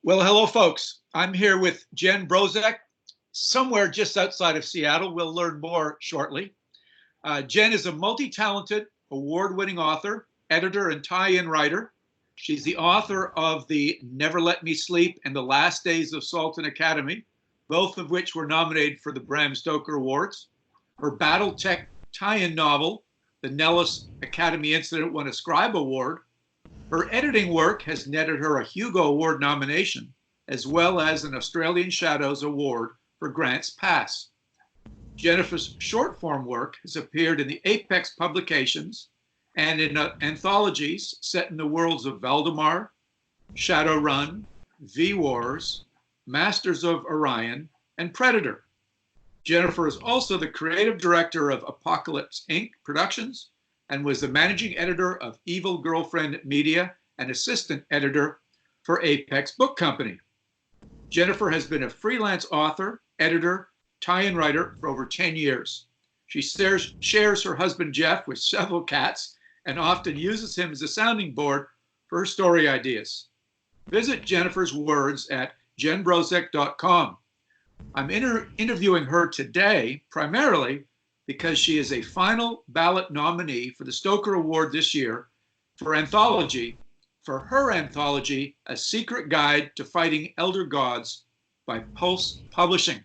Well, hello, folks. I'm here with Jen Brozek, somewhere just outside of Seattle. We'll learn more shortly. Jen is a multi-talented, award-winning author, editor, and tie-in writer. She's the author of the Never Let Me Sleep and The Last Days of Salton Academy, both of which were nominated for the Bram Stoker Awards. Her BattleTech tie-in novel, The Nellis Academy Incident, won a Scribe Award. Her editing work has netted her a Hugo Award nomination, as well as an Australian Shadows Award for Grants Pass. Jennifer's short form work has appeared in the Apex publications and in anthologies set in the worlds of Valdemar, Shadowrun, V-Wars, Masters of Orion, and Predator. Jennifer is also the creative director of Apocalypse Inc. Productions and was the managing editor of Evil Girlfriend Media and assistant editor for Apex Book Company. Jennifer has been a freelance author, editor, tie-in writer for over 10 years. She shares her husband Jeff with several cats and often uses him as a sounding board for her story ideas. Visit Jennifer's words at jenbrozek.com. I'm interviewing her today primarily because she is a final ballot nominee for the Stoker Award this year for Anthology, for her anthology, A Secret Guide to Fighting Elder Gods by Pulse Publishing.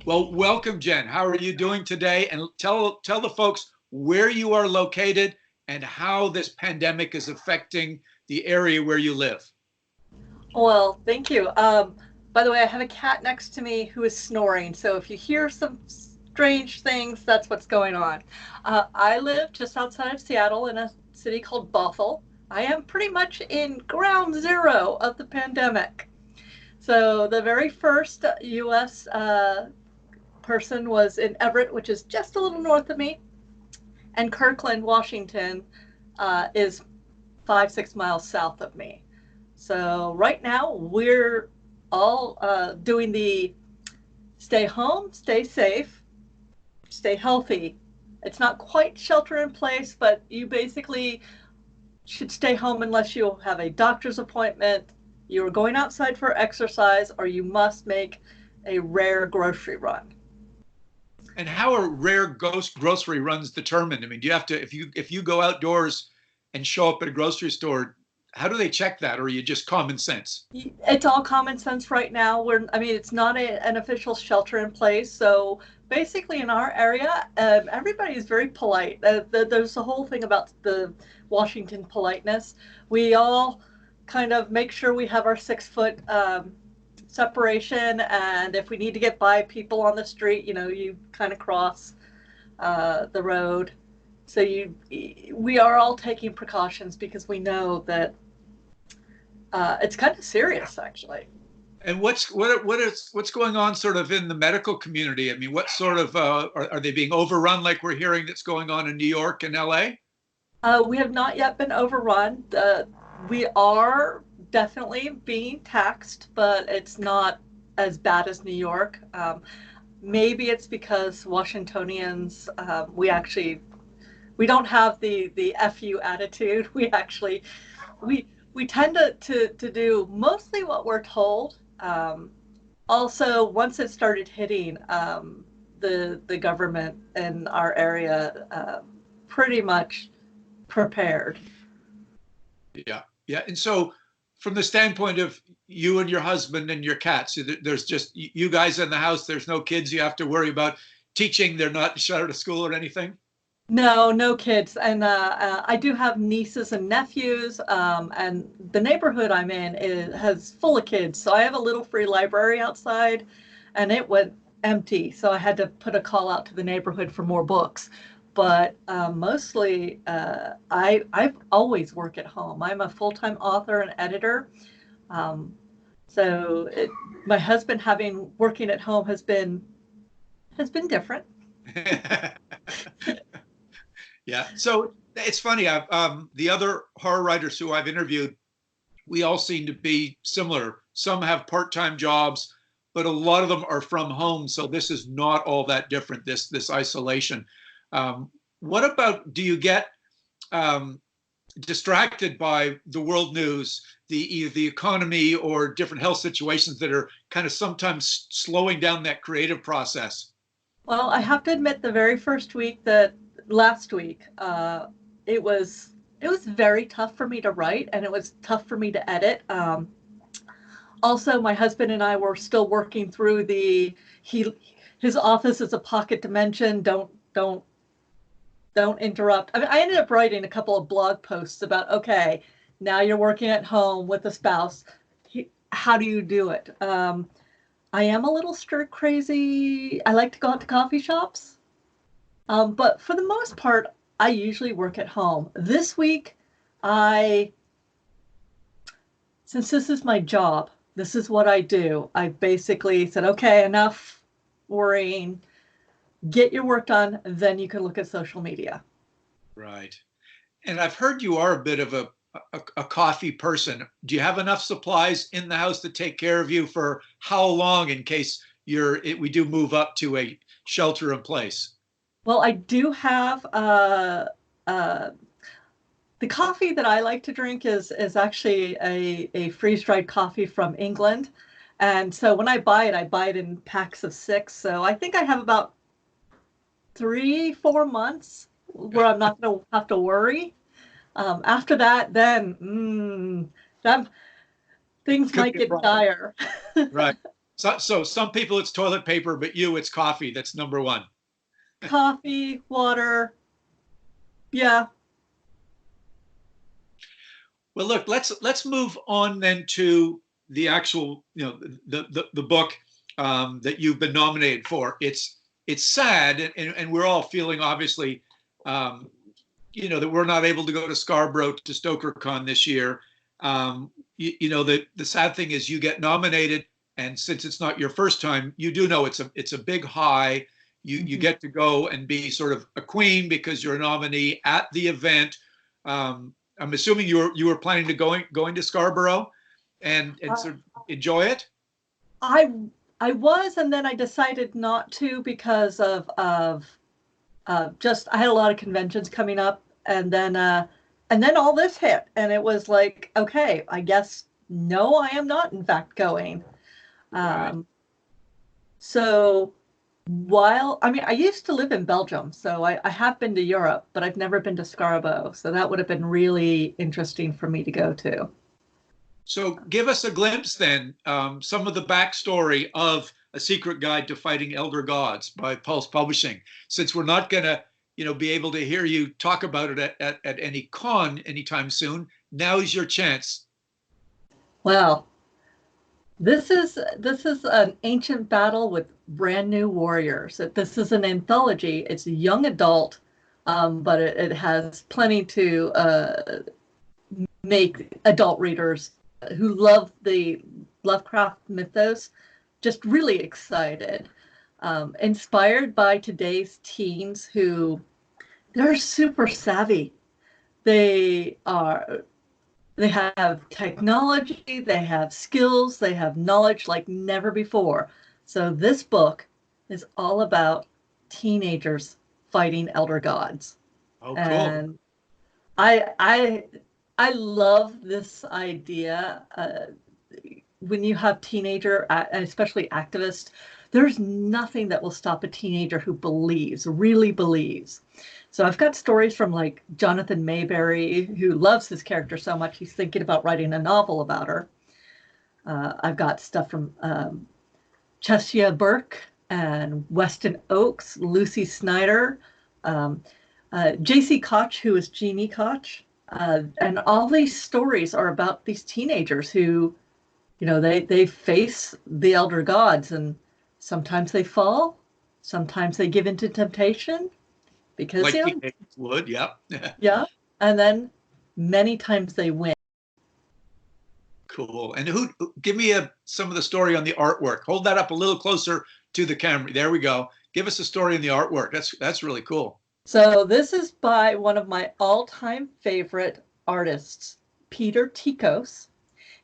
Well, welcome, Jen. How are you doing today? And tell the folks where you are located and how this pandemic is affecting the area where you live. Well, thank you. By the way, I have a cat next to me who is snoring. So if you hear some strange things, that's what's going on. I live just outside of Seattle in a city called Bothell. I am pretty much in ground zero of the pandemic. So the very first U.S. person was in Everett, which is just a little north of me. And Kirkland, Washington is 5-6 miles south of me. So right now we're all doing the stay home, stay safe, stay healthy. It's not quite shelter in place, but you basically should stay home unless you have a doctor's appointment, you're going outside for exercise, or you must make a rare grocery run. And how are rare grocery runs determined? I mean, do you have to, if you go outdoors and show up at a grocery store, how do they check that, or are you just common sense? It's all common sense right now. It's not an official shelter in place. So basically in our area, everybody is very polite. There's a whole thing about the Washington politeness. We all kind of make sure we have our 6-foot separation. And if we need to get by people on the street, you kind of cross the road. So we are all taking precautions because we know that it's kind of serious, actually. And what's going on sort of in the medical community? I mean, what sort of are they being overrun like we're hearing that's going on in New York and LA? We have not yet been overrun. We are definitely being taxed, but it's not as bad as New York. Maybe it's because Washingtonians, we don't have the FU attitude. We tend to do mostly what we're told. Also, once it started hitting, the government in our area pretty much prepared. Yeah. And so from the standpoint of you and your husband and your cats, there's just you guys in the house, there's no kids you have to worry about teaching, they're not shut out of school or anything? No kids. And I do have nieces and nephews, and the neighborhood I'm in has full of kids. So I have a little free library outside, and it went empty. So I had to put a call out to the neighborhood for more books. But mostly, I've always work at home. I'm a full-time author and editor. My husband working at home has been different. Yeah. So it's funny. The other horror writers who I've interviewed, we all seem to be similar. Some have part-time jobs, but a lot of them are from home. So this is not all that different, this isolation. What about, do you get distracted by the world news, either the economy or different health situations that are kind of sometimes slowing down that creative process? Well, I have to admit, the very first week that last week, it was it was very tough for me to write, and it was tough for me to edit. Also, my husband and I were still working through his office is a pocket dimension. Don't interrupt. I mean, I ended up writing a couple of blog posts about, okay, now you're working at home with a spouse. How do you do it? I am a little stir crazy. I like to go out to coffee shops. But for the most part, I usually work at home. This week, since this is my job, this is what I do. I basically said, okay, enough worrying. Get your work done, then you can look at social media. Right. And I've heard you are a bit of a coffee person. Do you have enough supplies in the house to take care of you for how long in case we do move up to a shelter in place? Well, I do have the coffee that I like to drink is actually a freeze-dried coffee from England. And so when I buy it in packs of 6. So I think I have about 3-4 months where I'm not going to have to worry. After that, then things Could might be a get problem. dire. Right. So some people it's toilet paper, but you it's coffee. That's number one. Coffee, water, yeah. Well, look, let's move on then to the actual, the book that you've been nominated for. It's sad, and we're all feeling obviously, that we're not able to go to Scarborough to StokerCon this year. The sad thing is you get nominated, and since it's not your first time, you do know it's a big high. You get to go and be sort of a queen because you're a nominee at the event. I'm assuming you were planning to going to Scarborough and sort of enjoy it. I was, and then I decided not to because of just I had a lot of conventions coming up, and then all this hit, and it was like, okay, I guess no, I am not in fact going. Right. So while I mean, I used to live in Belgium, so I have been to Europe, but I've never been to Scarborough, so that would have been really interesting for me to go to. So give us a glimpse then, some of the backstory of A Secret Guide to Fighting Elder Gods by Pulse Publishing. Since we're not going to, be able to hear you talk about it at any con anytime soon, now is your chance. Well, this is an ancient battle with brand new warriors. This is an anthology. It's a young adult, but it has plenty to make adult readers who love the Lovecraft mythos just really excited. Inspired by today's teens who they're super savvy. They have technology, they have skills, they have knowledge like never before. So this book is all about teenagers fighting elder gods. Oh, cool. And I love this idea. When you have teenager, especially activists, there's nothing that will stop a teenager who really believes. So I've got stories from like Jonathan Mayberry, who loves his character so much he's thinking about writing a novel about her. I've got stuff from Chesia Burke and Weston Oakes, Lucy Snyder, J.C. Koch, who is Jeannie Koch. And all these stories are about these teenagers who, they face the elder gods, and sometimes they fall, sometimes they give into temptation because like teenagers would, yep. Yeah, and then many times they win. Cool. And give me some of the story on the artwork. Hold that up a little closer to the camera. There we go. Give us a story on the artwork. That's really cool. So this is by one of my all-time favorite artists, Peter Tikos.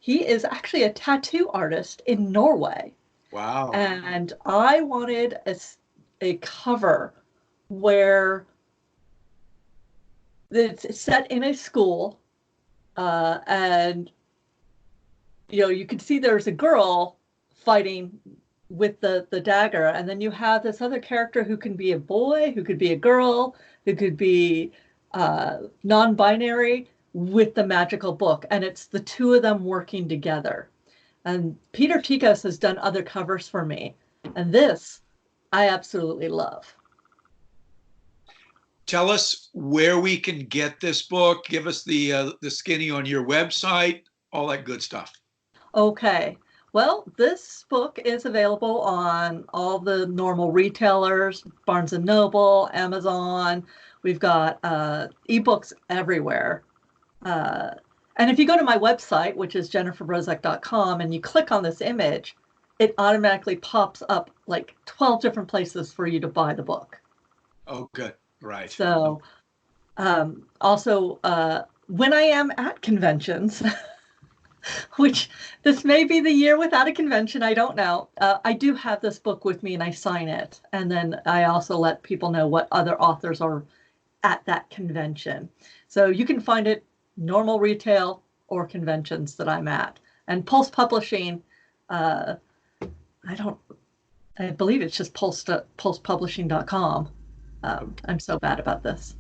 He is actually a tattoo artist in Norway. Wow. And I wanted a cover where it's set in a school And you can see there's a girl fighting with the dagger, and then you have this other character who can be a boy, who could be a girl, who could be non-binary with the magical book, and it's the two of them working together. And Peter Tikos has done other covers for me, and this I absolutely love. Tell us where we can get this book. Give us the skinny on your website, all that good stuff. Okay. Well, this book is available on all the normal retailers, Barnes & Noble, Amazon. We've got ebooks everywhere. And if you go to my website, which is jenniferbrozek.com, and you click on this image, it automatically pops up like 12 different places for you to buy the book. Oh, good. Right. So also, when I am at conventions, which this may be the year without a convention, I don't know. I do have this book with me and I sign it. And then I also let people know what other authors are at that convention. So you can find it normal retail or conventions that I'm at. And Pulse Publishing, I believe it's just pulsepublishing.com. I'm so bad about this.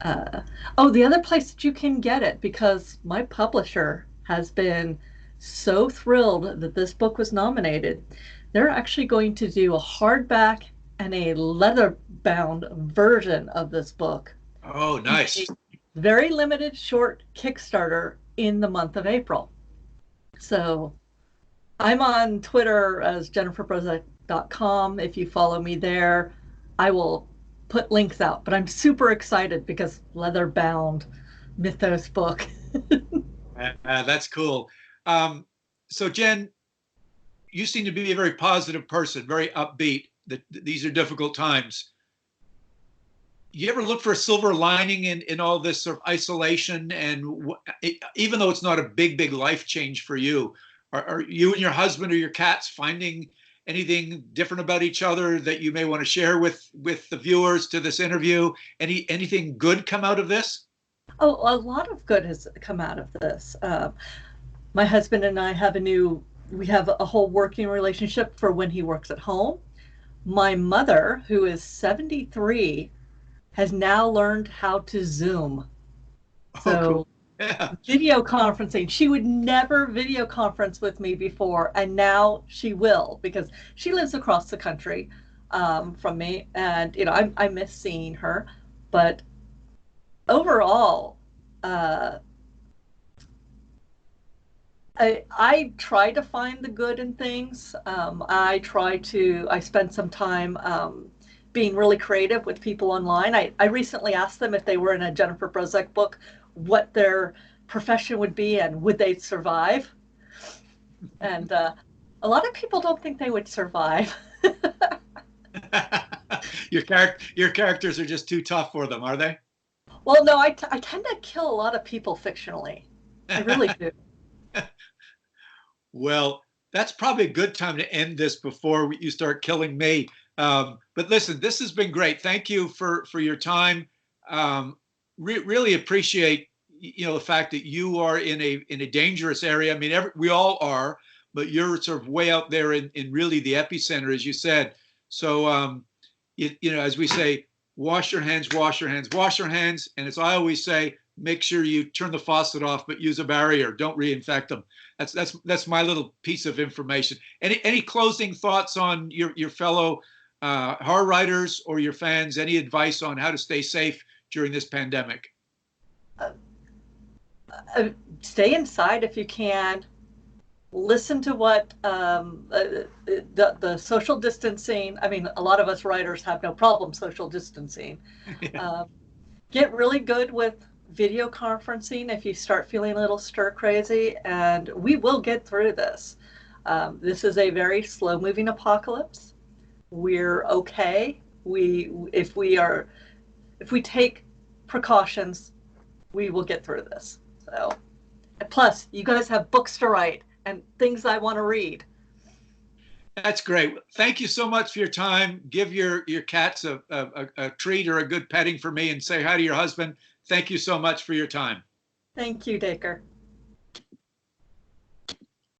The other place that you can get it, because my publisher has been so thrilled that this book was nominated, they're actually going to do a hardback and a leather-bound version of this book. Oh, nice. Very limited short Kickstarter in the month of April. So I'm on Twitter as jenniferbrozek.com. If you follow me there, I will put links out, but I'm super excited because leather-bound mythos book. That's cool. So Jen, you seem to be a very positive person, very upbeat. These are difficult times. You ever look for a silver lining in all this sort of isolation? And even though it's not a big life change for you, are you and your husband or your cats finding anything different about each other that you may want to share with the viewers to this interview? Anything good come out of this? Oh, a lot of good has come out of this. My husband and I have we have a whole working relationship for when he works at home. My mother, who is 73, has now learned how to Zoom. So cool. Yeah. Video conferencing. She would never video conference with me before, and now she will, because she lives across the country from me, and I miss seeing her. But overall, I try to find the good in things. I spend some time being really creative with people online. I recently asked them if they were in a Jennifer Brozek book, what their profession would be and would they survive. And a lot of people don't think they would survive. Your characters are just too tough for them, are they? Well, no, I tend to kill a lot of people fictionally. I really do. Well, that's probably a good time to end this before you start killing me. But listen, this has been great. Thank you for your time. Really appreciate the fact that you are in a dangerous area. I mean, we all are, but you're sort of way out there in really the epicenter, as you said. So as we say, wash your hands, wash your hands, wash your hands. And as I always say, make sure you turn the faucet off, but use a barrier. Don't reinfect them. That's my little piece of information. Any closing thoughts on your fellow horror writers or your fans? Any advice on how to stay safe during this pandemic? Stay inside if you can. Listen to what the social distancing. I mean, a lot of us writers have no problem social distancing. Yeah. Get really good with video conferencing if you start feeling a little stir crazy, and we will get through this. This is a very slow moving apocalypse. We're okay. If we take precautions, we will get through this. So, plus you guys have books to write and things I want to read. That's great. Thank you so much for your time. Give your cats a treat or a good petting for me, and say hi to your husband. Thank you so much for your time. Thank you, Dacre.